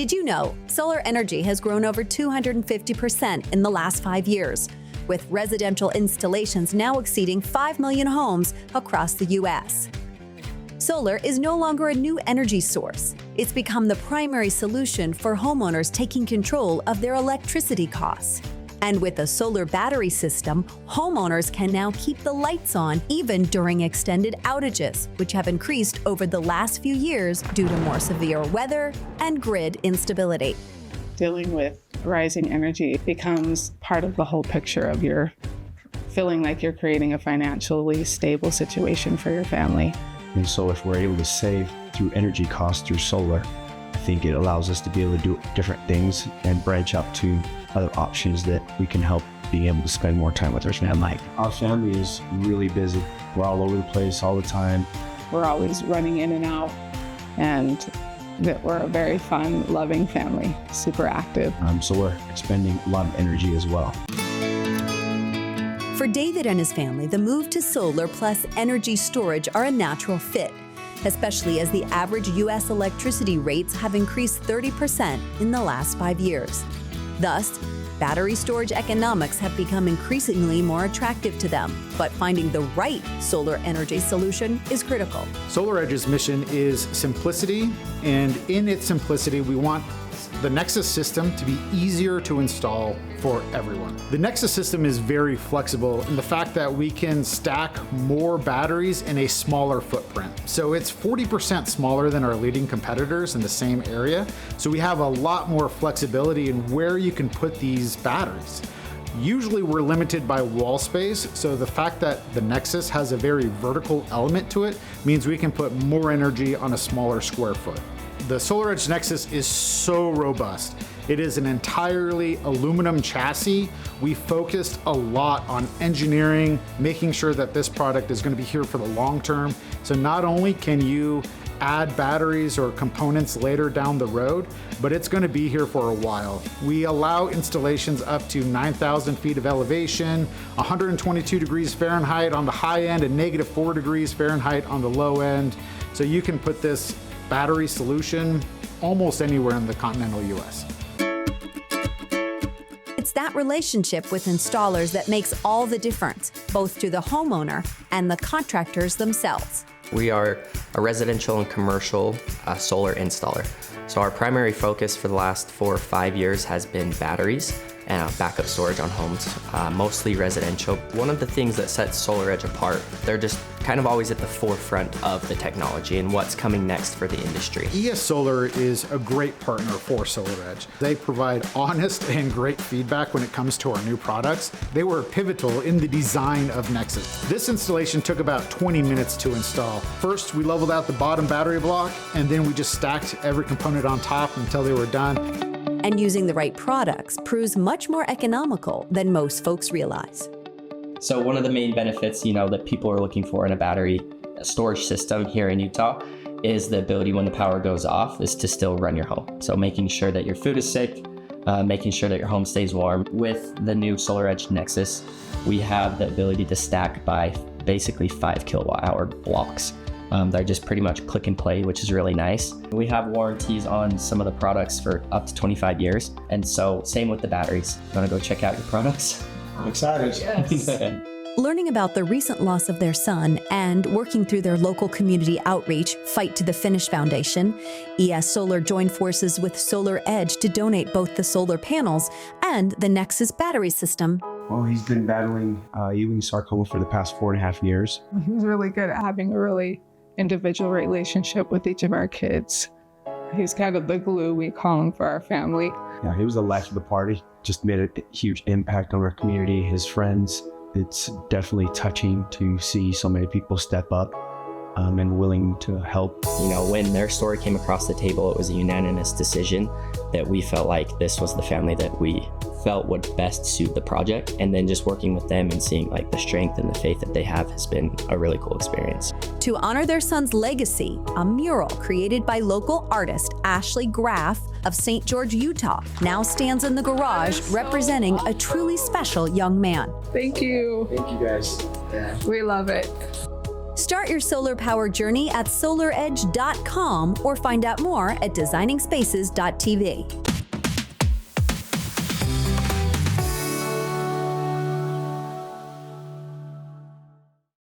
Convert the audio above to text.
Did you know solar energy has grown over 250% in the last 5 years, with residential installations now exceeding 5 million homes across the U.S.? Solar is no longer a new energy source. It's become the primary solution for homeowners taking control of their electricity costs. And with a solar battery system, homeowners can now keep the lights on even during extended outages, which have increased over the last few years due to more severe weather and grid instability. Dealing with rising energy becomes part of the whole picture of your feeling like you're creating a financially stable situation for your family. And so if we're able to save through energy costs through solar, I think it allows us to be able to do different things and branch up to other options that we can help being able to spend more time with our family. Our family is really busy. We're all over the place all the time. We're always running in and out, and that we're a very fun, loving family, super active. So we're expending a lot of energy as well. For David and his family, the move to solar plus energy storage are a natural fit, especially as the average U.S. electricity rates have increased 30% in the last 5 years. Thus, battery storage economics have become increasingly more attractive to them, but finding the right solar energy solution is critical. SolarEdge's mission is simplicity, and in its simplicity, we want the Nexus system to be easier to install for everyone. The Nexus system is very flexible in the fact that we can stack more batteries in a smaller footprint. So it's 40% smaller than our leading competitors in the same area. So we have a lot more flexibility in where you can put these batteries. Usually we're limited by wall space, so the fact that the Nexus has a very vertical element to it means we can put more energy on a smaller square foot. The SolarEdge Nexus is so robust. It is an entirely aluminum chassis. We focused a lot on engineering, making sure that this product is going to be here for the long term. So not only can you add batteries or components later down the road, but it's going to be here for a while. We allow installations up to 9,000 feet of elevation, 122 degrees Fahrenheit on the high end, and -4 degrees Fahrenheit on the low end. So you can put this battery solution almost anywhere in the continental US. It's that relationship with installers that makes all the difference, both to the homeowner and the contractors themselves. We are a residential and commercial solar installer. So our primary focus for the last 4 or 5 years has been batteries and backup storage on homes, mostly residential. One of the things that sets SolarEdge apart, they're just kind of always at the forefront of the technology and what's coming next for the industry. ES Solar is a great partner for SolarEdge. They provide honest and great feedback when it comes to our new products. They were pivotal in the design of Nexus. This installation took about 20 minutes to install. First, we leveled out the bottom battery block, and then we just stacked every component on top until they were done. And using the right products proves much more economical than most folks realize. So one of the main benefits, that people are looking for in a battery storage system here in Utah is the ability when the power goes off is to still run your home. So making sure that your food is safe, making sure that your home stays warm. With the new SolarEdge Nexus, we have the ability to stack by basically 5 kilowatt hour blocks. They're just pretty much click and play, which is really nice. We have warranties on some of the products for up to 25 years. And so same with the batteries. You want to go check out your products? I'm excited. Yes. Learning about the recent loss of their son and working through their local community outreach Fight to the Finish Foundation, ES Solar joined forces with SolarEdge to donate both the solar panels and the Nexus battery system. Well, he's been battling Ewing sarcoma for the past 4.5 years. He's really good at having a really individual relationship with each of our kids. He's kind of the glue, we call him, for our family. Yeah, he was the life of the party. Just made a huge impact on our community, his friends. It's definitely touching to see so many people step up and willing to help. When their story came across the table, it was a unanimous decision that we felt like this was the family that we felt would best suit the project. And then just working with them and seeing the strength and the faith that they have has been a really cool experience. To honor their son's legacy, a mural created by local artist Ashley Graff of St. George, Utah, now stands in the garage representing a truly special young man. Thank you. Thank you guys. Yeah. We love it. Start your solar power journey at SolarEdge.com or find out more at designingspaces.tv.